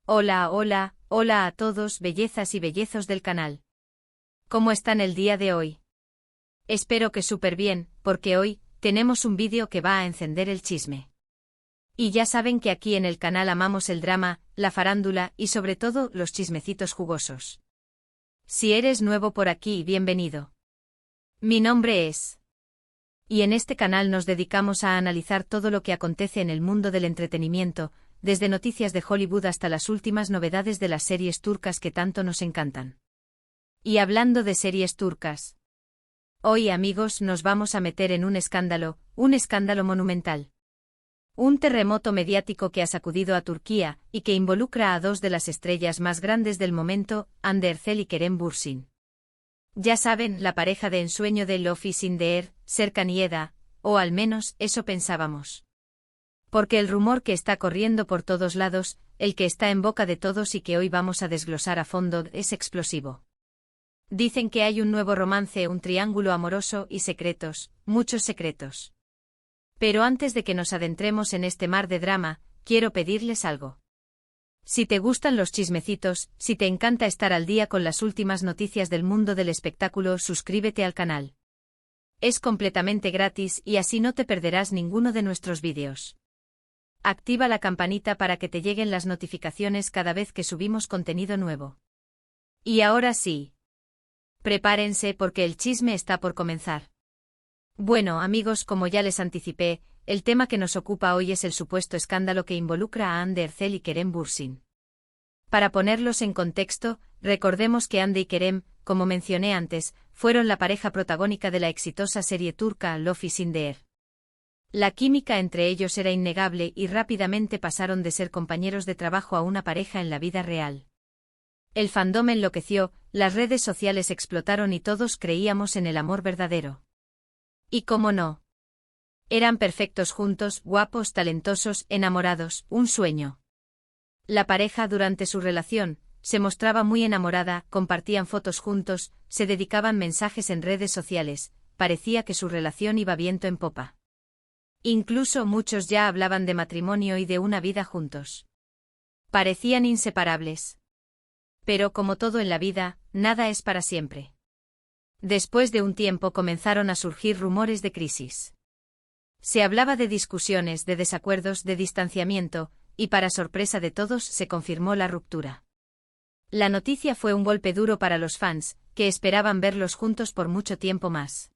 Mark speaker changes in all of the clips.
Speaker 1: Hola, hola, hola a todos, bellezas y bellezos del canal. ¿Cómo están el día de hoy? Espero que súper bien, porque hoy tenemos un vídeo que va a encender el chisme. Y ya saben que aquí en el canal amamos el drama, la farándula y sobre todo los chismecitos jugosos. Si eres nuevo por aquí, bienvenido. Mi nombre es... Y en este canal nos dedicamos a analizar todo lo que acontece en el mundo del entretenimiento, desde noticias de Hollywood hasta las últimas novedades de las series turcas que tanto nos encantan. Y hablando de series turcas, hoy, amigos, nos vamos a meter en un escándalo monumental. Un terremoto mediático que ha sacudido a Turquía y que involucra a dos de las estrellas más grandes del momento, Hande Erçel y Kerem Bürsin. Ya saben, la pareja de ensueño de Love is in the air, Serkan y Eda, o al menos eso pensábamos. Porque el rumor que está corriendo por todos lados, el que está en boca de todos y que hoy vamos a desglosar a fondo, es explosivo. Dicen que hay un nuevo romance, un triángulo amoroso y secretos, muchos secretos. Pero antes de que nos adentremos en este mar de drama, quiero pedirles algo. Si te gustan los chismecitos, si te encanta estar al día con las últimas noticias del mundo del espectáculo, suscríbete al canal. Es completamente gratis y así no te perderás ninguno de nuestros vídeos. Activa la campanita para que te lleguen las notificaciones cada vez que subimos contenido nuevo. Y ahora sí. Prepárense porque el chisme está por comenzar. Bueno, amigos, como ya les anticipé, el tema que nos ocupa hoy es el supuesto escándalo que involucra a Hande Erçel y Kerem Bürsin. Para ponerlos en contexto, recordemos que Hande y Kerem, como mencioné antes, fueron la pareja protagónica de la exitosa serie turca Love is in the air. La química entre ellos era innegable y rápidamente pasaron de ser compañeros de trabajo a una pareja en la vida real. El fandom enloqueció, las redes sociales explotaron y todos creíamos en el amor verdadero. ¿Y cómo no? Eran perfectos juntos, guapos, talentosos, enamorados, un sueño. La pareja durante su relación se mostraba muy enamorada, compartían fotos juntos, se dedicaban mensajes en redes sociales, parecía que su relación iba viento en popa. Incluso muchos ya hablaban de matrimonio y de una vida juntos. Parecían inseparables. Pero como todo en la vida, nada es para siempre. Después de un tiempo comenzaron a surgir rumores de crisis. Se hablaba de discusiones, de desacuerdos, de distanciamiento, y para sorpresa de todos se confirmó la ruptura. La noticia fue un golpe duro para los fans, que esperaban verlos juntos por mucho tiempo más.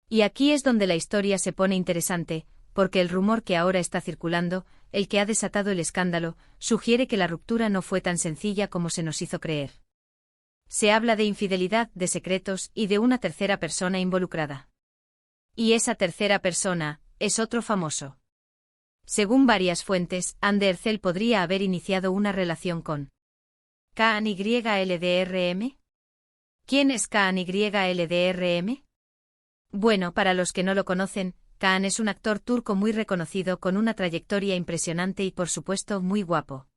Speaker 1: Y aquí es donde la historia se pone interesante, porque el rumor que ahora está circulando, el que ha desatado el escándalo, sugiere que la ruptura no fue tan sencilla como se nos hizo creer. Se habla de infidelidad, de secretos y de una tercera persona involucrada. Y esa tercera persona es otro famoso. Según varias fuentes, Hande Erçel podría haber iniciado una relación con Kaan YLDRM. ¿Quién es Kaan YLDRM? Bueno, para los que no lo conocen, Kaan es un actor turco muy reconocido con una trayectoria impresionante y por supuesto muy guapo.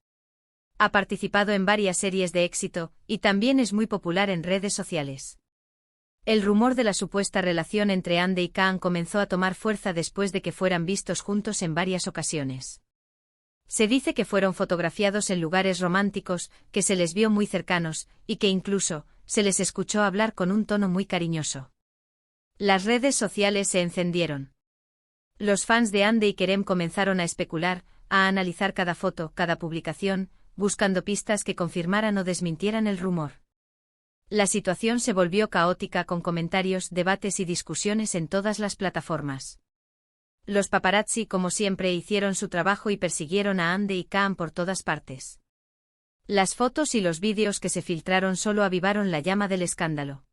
Speaker 1: Ha participado en varias series de éxito y también es muy popular en redes sociales. El rumor de la supuesta relación entre Hande y Kaan comenzó a tomar fuerza después de que fueran vistos juntos en varias ocasiones. Se dice que fueron fotografiados en lugares románticos, que se les vio muy cercanos, y que incluso se les escuchó hablar con un tono muy cariñoso. Las redes sociales se encendieron. Los fans de Hande y Kerem comenzaron a especular, a analizar cada foto, cada publicación, buscando pistas que confirmaran o desmintieran el rumor. La situación se volvió caótica con comentarios, debates y discusiones en todas las plataformas. Los paparazzi, como siempre, hicieron su trabajo y persiguieron a Hande y Kaan por todas partes. Las fotos y los vídeos que se filtraron solo avivaron la llama del escándalo.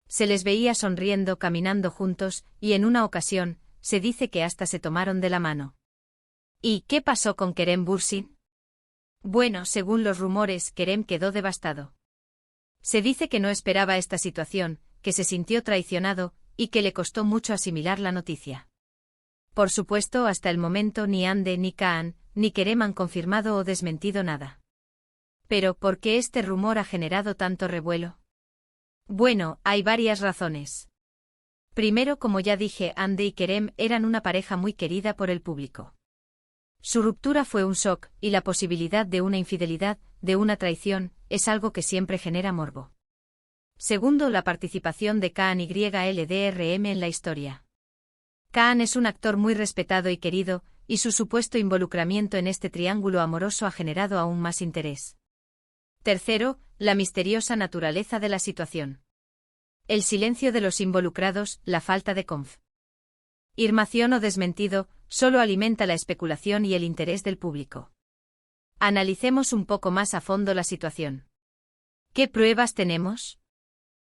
Speaker 1: Se les veía sonriendo, caminando juntos, y en una ocasión, se dice que hasta se tomaron de la mano. ¿Y qué pasó con Kerem Bürsin? Bueno, según los rumores, Kerem quedó devastado. Se dice que no esperaba esta situación, que se sintió traicionado, y que le costó mucho asimilar la noticia. Por supuesto, hasta el momento ni Hande ni Kaan, ni Kerem han confirmado o desmentido nada. Pero, ¿por qué este rumor ha generado tanto revuelo? Bueno, hay varias razones. Primero, como ya dije, Hande y Kerem eran una pareja muy querida por el público. Su ruptura fue un shock, y la posibilidad de una infidelidad, de una traición, es algo que siempre genera morbo. Segundo, la participación de Kaan YLDRM en la historia. Kaan es un actor muy respetado y querido, y su supuesto involucramiento en este triángulo amoroso ha generado aún más interés. Tercero, la misteriosa naturaleza de la situación. El silencio de los involucrados, la falta de confirmación o desmentido, solo alimenta la especulación y el interés del público. Analicemos un poco más a fondo la situación. ¿Qué pruebas tenemos?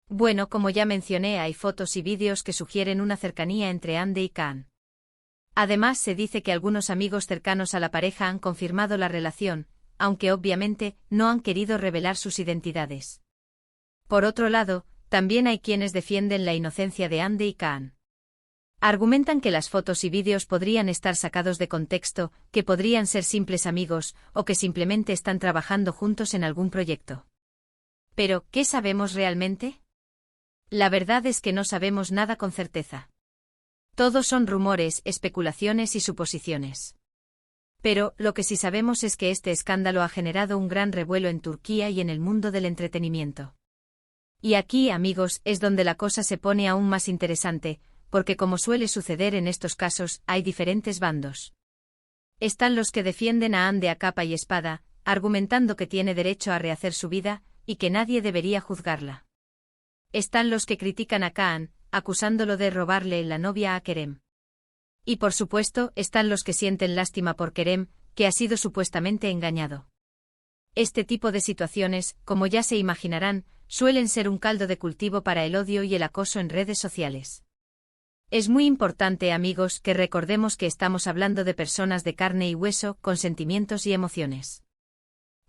Speaker 1: Bueno, como ya mencioné, hay fotos y vídeos que sugieren una cercanía entre Ande y Kaan. Además, se dice que algunos amigos cercanos a la pareja han confirmado la relación, aunque obviamente no han querido revelar sus identidades. Por otro lado, también hay quienes defienden la inocencia de Ande y Kaan. Argumentan que las fotos y vídeos podrían estar sacados de contexto, que podrían ser simples amigos, o que simplemente están trabajando juntos en algún proyecto. Pero, ¿qué sabemos realmente? La verdad es que no sabemos nada con certeza. Todos son rumores, especulaciones y suposiciones. Pero, lo que sí sabemos es que este escándalo ha generado un gran revuelo en Turquía y en el mundo del entretenimiento. Y aquí, amigos, es donde la cosa se pone aún más interesante, porque como suele suceder en estos casos, hay diferentes bandos. Están los que defienden a Ande a capa y espada, argumentando que tiene derecho a rehacer su vida, y que nadie debería juzgarla. Están los que critican a Kaan, acusándolo de robarle la novia a Kerem. Y por supuesto, están los que sienten lástima por Kerem, que ha sido supuestamente engañado. Este tipo de situaciones, como ya se imaginarán, suelen ser un caldo de cultivo para el odio y el acoso en redes sociales. Es muy importante, amigos, que recordemos que estamos hablando de personas de carne y hueso, con sentimientos y emociones.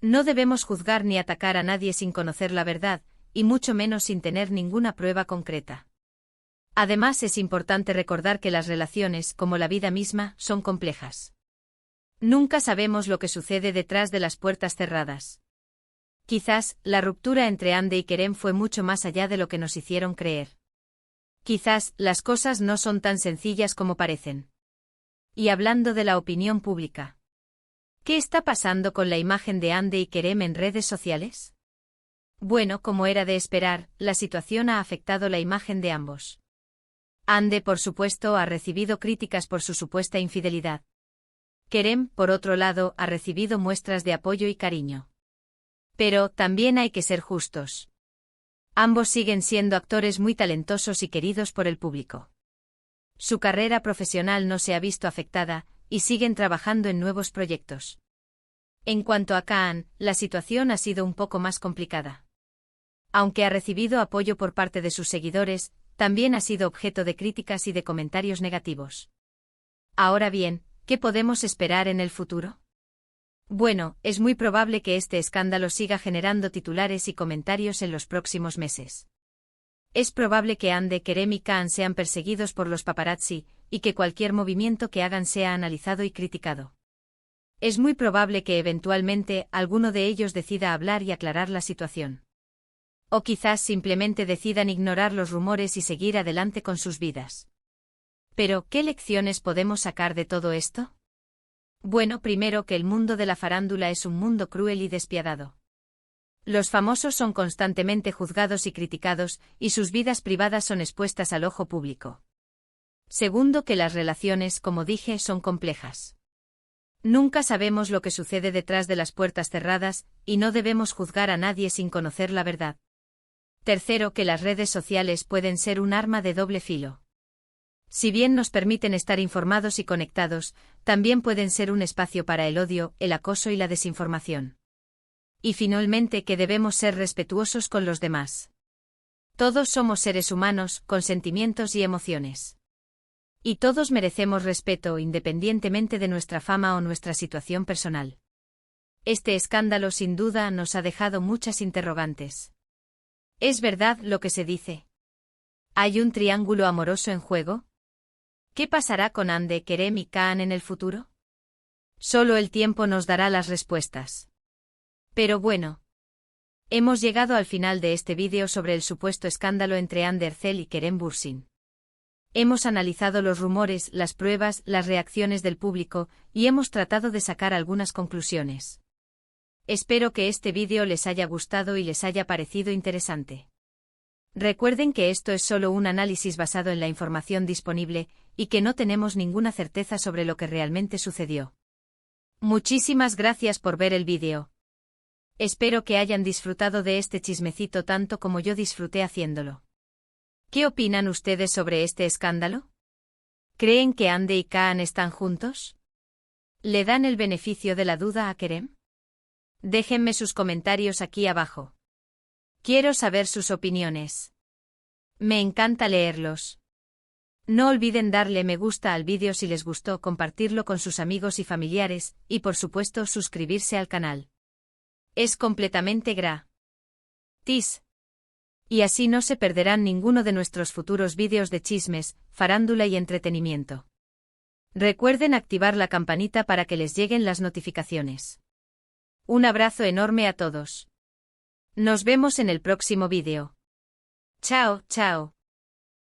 Speaker 1: No debemos juzgar ni atacar a nadie sin conocer la verdad, y mucho menos sin tener ninguna prueba concreta. Además, es importante recordar que las relaciones, como la vida misma, son complejas. Nunca sabemos lo que sucede detrás de las puertas cerradas. Quizás, la ruptura entre Ande y Kerem fue mucho más allá de lo que nos hicieron creer. Quizás, las cosas no son tan sencillas como parecen. Y hablando de la opinión pública, ¿qué está pasando con la imagen de Ande y Kerem en redes sociales? Bueno, como era de esperar, la situación ha afectado la imagen de ambos. Ande, por supuesto, ha recibido críticas por su supuesta infidelidad. Kerem, por otro lado, ha recibido muestras de apoyo y cariño. Pero, también hay que ser justos. Ambos siguen siendo actores muy talentosos y queridos por el público. Su carrera profesional no se ha visto afectada, y siguen trabajando en nuevos proyectos. En cuanto a Kaan, la situación ha sido un poco más complicada. Aunque ha recibido apoyo por parte de sus seguidores, también ha sido objeto de críticas y de comentarios negativos. Ahora bien, ¿qué podemos esperar en el futuro? Bueno, es muy probable que este escándalo siga generando titulares y comentarios en los próximos meses. Es probable que Ande, Kerem y Kaan sean perseguidos por los paparazzi, y que cualquier movimiento que hagan sea analizado y criticado. Es muy probable que eventualmente alguno de ellos decida hablar y aclarar la situación. O quizás simplemente decidan ignorar los rumores y seguir adelante con sus vidas. Pero, ¿qué lecciones podemos sacar de todo esto? Bueno, primero que el mundo de la farándula es un mundo cruel y despiadado. Los famosos son constantemente juzgados y criticados, y sus vidas privadas son expuestas al ojo público. Segundo, que las relaciones, como dije, son complejas. Nunca sabemos lo que sucede detrás de las puertas cerradas, y no debemos juzgar a nadie sin conocer la verdad. Tercero, que las redes sociales pueden ser un arma de doble filo. Si bien nos permiten estar informados y conectados, también pueden ser un espacio para el odio, el acoso y la desinformación. Y finalmente, que debemos ser respetuosos con los demás. Todos somos seres humanos, con sentimientos y emociones. Y todos merecemos respeto independientemente de nuestra fama o nuestra situación personal. Este escándalo sin duda nos ha dejado muchas interrogantes. ¿Es verdad lo que se dice? ¿Hay un triángulo amoroso en juego? ¿Qué pasará con Ande, Kerem y Kaan en el futuro? Solo el tiempo nos dará las respuestas. Pero bueno. Hemos llegado al final de este vídeo sobre el supuesto escándalo entre Ande Erçel y Kerem Bürsin. Hemos analizado los rumores, las pruebas, las reacciones del público, y hemos tratado de sacar algunas conclusiones. Espero que este vídeo les haya gustado y les haya parecido interesante. Recuerden que esto es solo un análisis basado en la información disponible, y que no tenemos ninguna certeza sobre lo que realmente sucedió. Muchísimas gracias por ver el vídeo. Espero que hayan disfrutado de este chismecito tanto como yo disfruté haciéndolo. ¿Qué opinan ustedes sobre este escándalo? ¿Creen que Ande y Kaan están juntos? ¿Le dan el beneficio de la duda a Kerem? Déjenme sus comentarios aquí abajo. Quiero saber sus opiniones. Me encanta leerlos. No olviden darle me gusta al vídeo si les gustó, compartirlo con sus amigos y familiares, y por supuesto suscribirse al canal. Es completamente gratis. Y así no se perderán ninguno de nuestros futuros vídeos de chismes, farándula y entretenimiento. Recuerden activar la campanita para que les lleguen las notificaciones. Un abrazo enorme a todos. Nos vemos en el próximo vídeo. Chao, chao.